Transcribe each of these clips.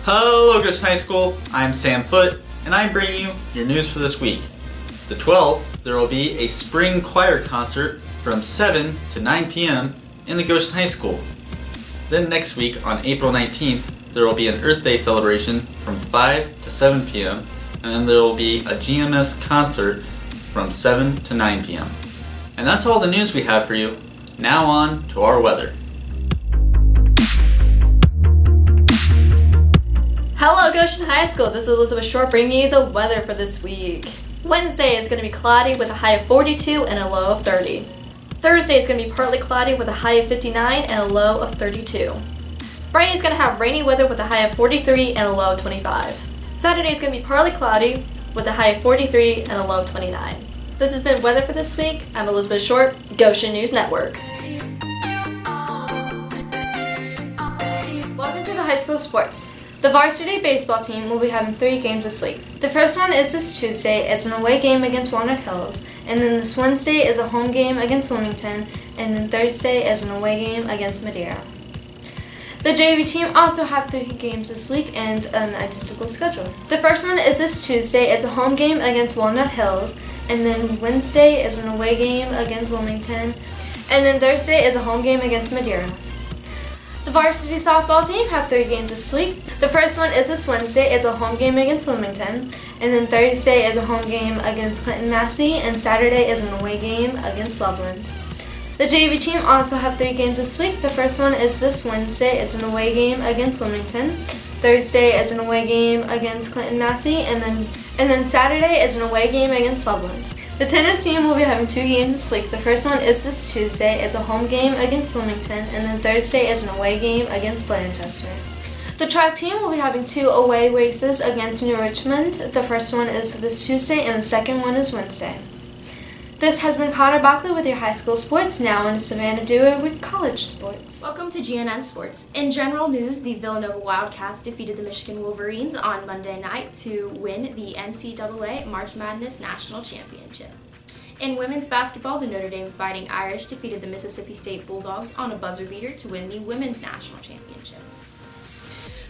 Hello Goshen High School, I'm Sam Foote, and I'm bringing you your news for this week. The 12th, there will be a spring choir concert from 7 to 9 p.m. in the Goshen High School. Then next week, on April 19th, there will be an Earth Day celebration from 5 to 7 p.m. and then there will be a GMS concert from 7 to 9 p.m. And that's all the news we have for you. Now on to our weather. Hello Goshen High School, this is Elizabeth Short bringing you the weather for this week. Wednesday is going to be cloudy with a high of 42 and a low of 30. Thursday is going to be partly cloudy with a high of 59 and a low of 32. Friday is going to have rainy weather with a high of 43 and a low of 25. Saturday is going to be partly cloudy with a high of 43 and a low of 29. This has been weather for this week. I'm Elizabeth Short, Goshen News Network. Welcome to the high school sports. The varsity baseball team will be having 3 games this week. The first one is this Tuesday. It's an away game against Walnut Hills. And then this Wednesday is a home game against Wilmington. And then Thursday is an away game against Madeira. The JV team also have 3 games this week and an identical schedule. The first one is this Tuesday. It's a home game against Walnut Hills. And then Wednesday is an away game against Wilmington. And then Thursday is a home game against Madeira. The varsity softball team have 3 games this week. The first one is this Wednesday. It's a home game against Wilmington. And then Thursday is a home game against Clinton Massey. And Saturday is an away game against Loveland. The JV team also have 3 games this week. The first one is this Wednesday. It's an away game against Wilmington. Thursday is an away game against Clinton Massey. And then Saturday is an away game against Loveland. The tennis team will be having 2 games this week. The first one is this Tuesday. It's a home game against Wilmington, and then Thursday is an away game against Blanchester. The track team will be having 2 away races against New Richmond. The first one is this Tuesday, and the second one is Wednesday. This has been Connor Bockley with your high school sports. Now on to Savannah Dewar with college sports. Welcome to GNN Sports. In general news, the Villanova Wildcats defeated the Michigan Wolverines on Monday night to win the NCAA March Madness National Championship. In women's basketball, the Notre Dame Fighting Irish defeated the Mississippi State Bulldogs on a buzzer beater to win the Women's National Championship.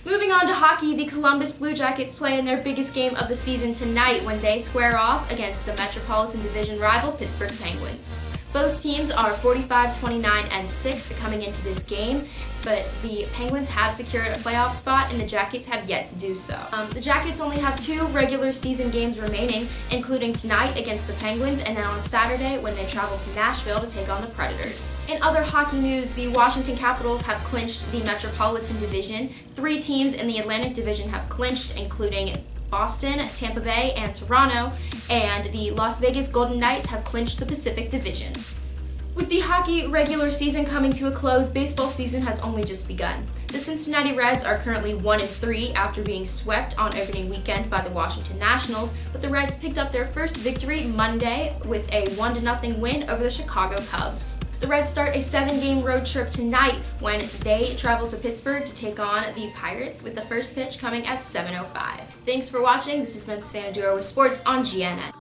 Moving on to hockey, the Columbus Blue Jackets play in their biggest game of the season tonight when they square off against the Metropolitan Division rival Pittsburgh Penguins. Both teams are 45, 29, and 6 coming into this game, but the Penguins have secured a playoff spot and the Jackets have yet to do so. The Jackets only have 2 regular season games remaining, including tonight against the Penguins and then on Saturday when they travel to Nashville to take on the Predators. In other hockey news, the Washington Capitals have clinched the Metropolitan Division. 3 teams in the Atlantic Division have clinched, including Boston, Tampa Bay, and Toronto, and the Las Vegas Golden Knights have clinched the Pacific Division. With the hockey regular season coming to a close, baseball season has only just begun. The Cincinnati Reds are currently 1-3 after being swept on opening weekend by the Washington Nationals, but the Reds picked up their first victory Monday with a 1-0 win over the Chicago Cubs. The Reds start a 7-game road trip tonight when they travel to Pittsburgh to take on the Pirates, with the first pitch coming at 7:05. Thanks for watching. This has been Savannah Dewar with Sports on GNN.